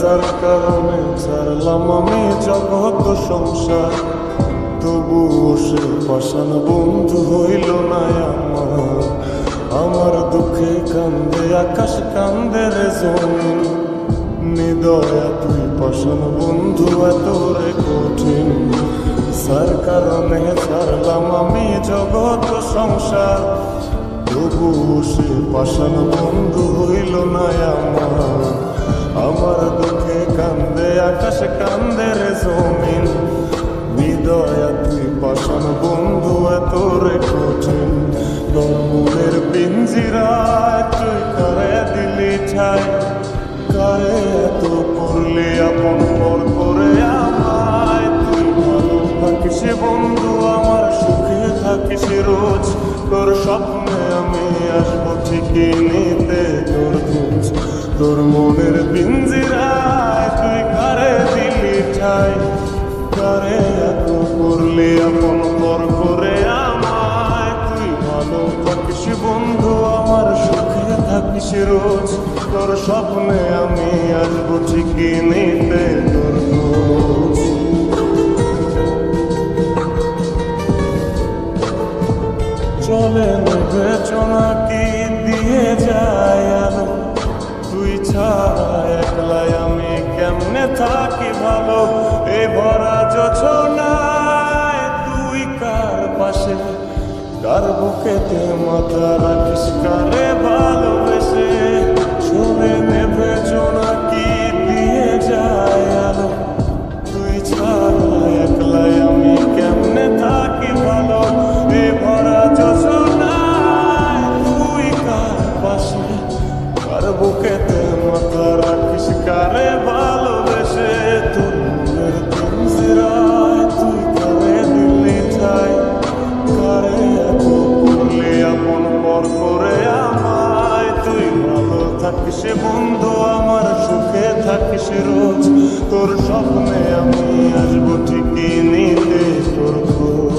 যার কারণে ছাড়লাম আমি জগৎ সংসার, তবুও সে পাষাণ বন্ধু হইল না আমার। আমার দুঃখে কান্দে আকাশ, কান্দে রে জমিন, নিদয়া তুই পাষাণ বন্ধু এত রে কঠিন। যার কারণে ছাড়লাম আমি জগৎ সংসার, তবুও সে পাষাণ বন্ধু হইল না আমার। আমার দুঃখে কান্দে আকাশ, কান্দে রে জমিন, হৃদয়া তুই পাষাণ বন্ধু এত রে কঠিন। তোর মনের পিঞ্জিরায় তুই কারে দিলি ঠাই, কারে এত করলি আপন পর করে আমায়। তুই ভালো থাকিস বন্ধু আমার, সুখে থাকিস রোজ, তোর স্বপ্নে আমি আসবো ঠিকই নিতে তোর খোঁজ। তোর মনের পিঞ্জিরায় তুই কারে দিলি ঠাই, কারে এত করলি আপন পর করে আমায়। তুই ভালো থাকিস বন্ধু আমার, সুখে থাকিস রোজ, তোর স্বপ্নে আমি আসবো ঠিকই নিতে তোর খোঁজ। চলে নেবে চোনাকি দিয়ে যায় আলো, তুই ছাড়া একলাই আমি কেমনে থাকি ভালো। এ ভরা যোছনায় তুই কার পাশে, কার বুকেতে মাথা রাখিস, কারে ভালোবেসে। চলে নেবে জোনাকি দিয়ে যায় আলো, তুই ছাড়া একলাই আমি কেমনে থাকি ভালো। এ ভরা যোছনায় তুই কার পাশে, কার বুকেতে মাথা রাখিস, কারে ভালোবেসে। তোর মনের পিঞ্জিরায় তুই কারে দিলি ঠাই, কারে এত করলি আপন পর করে আমায়। তুই ভালো থাকিস বন্ধু আমার, সুখে থাকিস রোজ, তোর স্বপ্নে আমি আসবো ঠিকই নিতে তোর খোঁজ।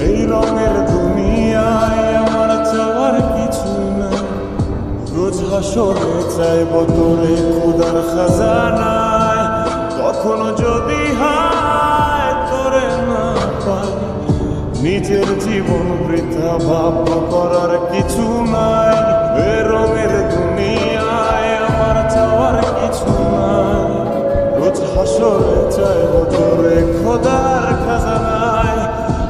এই রঙের দুনিয়ায় আমার চাওয়ার কিছু না, রোজ হাসরে চাইব তোরে খোদার খাজানায়। কখনো যদি হায় তোরে না পাই, নিজের জীবন বৃথা ভাব করার কিছু নাই। এ রঙের দুনিয়ায় আমার চাওয়ার কিছু নাই, রোজ হাসরে চাইব তোরে খোদার খাজানায়।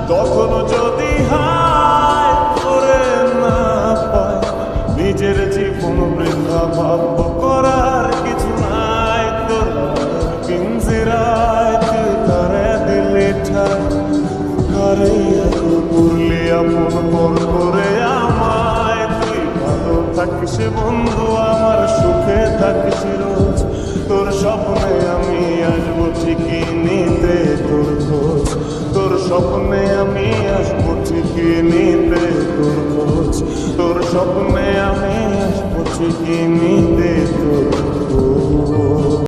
তখনও যদি হায় তোরে না পাই, নিজের জীবন বৃথা ভাব করার কিছু নাই। তোর পিঞ্জিরায় তুই কারে দিলি ঠাই, কারে এত করলি আপন পর করে আমায়। তুই ভালো থাকিস বন্ধু আমার, সুখে থাকিস রোজ, তোর স্বপ্নে আমি আসবো ঠিকই নিতে তোর খোঁজ। তোর স্বপ্নে আমি আসবো ঠিকই নিতে তোর খোঁজ, তোর স্বপ্নে আমি আসবো ঠিকই নিতে তোর খোঁজ।